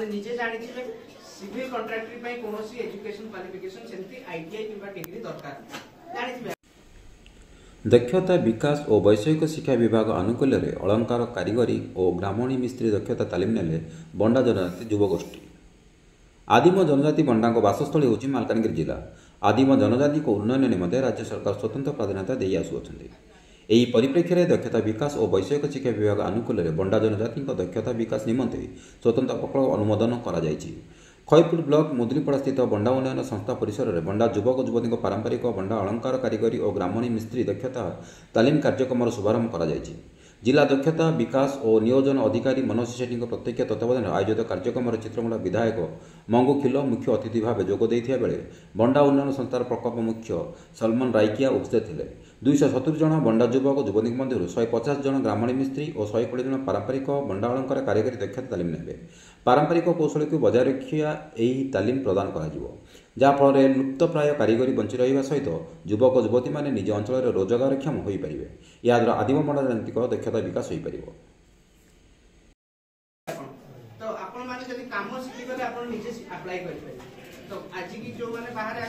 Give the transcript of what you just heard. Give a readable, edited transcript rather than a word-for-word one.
निजे जानिथिबे civil contradictory पई कोनोसी एजुकेशन क्वालिफिकेशन सेंती आईटीआई किबा डिग्री दरकार जानिथिबे। दक्षता विकास और वैषयिक शिक्षा विभाग आनुकूल्य अलंकार कारीगरी और ब्राह्मणी मिस्त्री दक्षता तालीम नेले बंडा जनजाति युवगोष्ठी। आदिम जनजाति बंडा बासस्थली होची मालकानगिरी जिला। आदिम जनजाति को उन्नयन निमंते राज्य सरकार स्वतंत्र प्राधान्यता दे आसुअछन्ति। एही परिप्रेक्षी में दक्षता विकास और वैषयिक शिक्षा विभाग आनुकूल्य बंडा जनजाति दक्षता विकास निमंते स्वतंत्र प्रकल्प अनुमोदन करा जायछि। खैरपुर ब्लॉक मुद्रीपड़ा स्थित बंडा उन्नयन संस्था परिसर में बंडा युवक युवती पारंपरिक बंडा अलंकार कारीगरी और ब्राह्मणी मिस्त्री दक्षता तालीम कार्यक्रम शुभारंभ करा जायछि। जिला दक्षता विकास और नियोजन अधिकारी मनोज सेठी प्रत्यक्ष तत्वावधान आयोजित कार्यक्रम चित्रमुला विधायक मंगू खिलो मुख्य अतिथि भाव जोग देथिया बेले बंडा उन्नयन संस्थार प्रकल्प मुख्य सलमान राइकिया उपस्थित थे। 270 जन बंडा युवक युवती मध्य 150 जन ब्राह्मणी मिस्त्री और 120 जन पारंपरिक बंडा अलंकार कारीगरी दक्षता तालीम नेबे। पारंपरिक कौशल को बजाय रखा यही तालीम प्रदान करा जहाँफल लुप्तप्राय कारीगरी बंची रहा सहित युवक युवती मैंने निज अंचल रोजगारक्षम हो पारे। याद्वारा आदिम बंडा जनजाति दक्षता विकास हो पार। तो आपण माने जदी काम शिखि गले आपण निजे अप्लाई करि पारे। तो आज की जो माने बाहर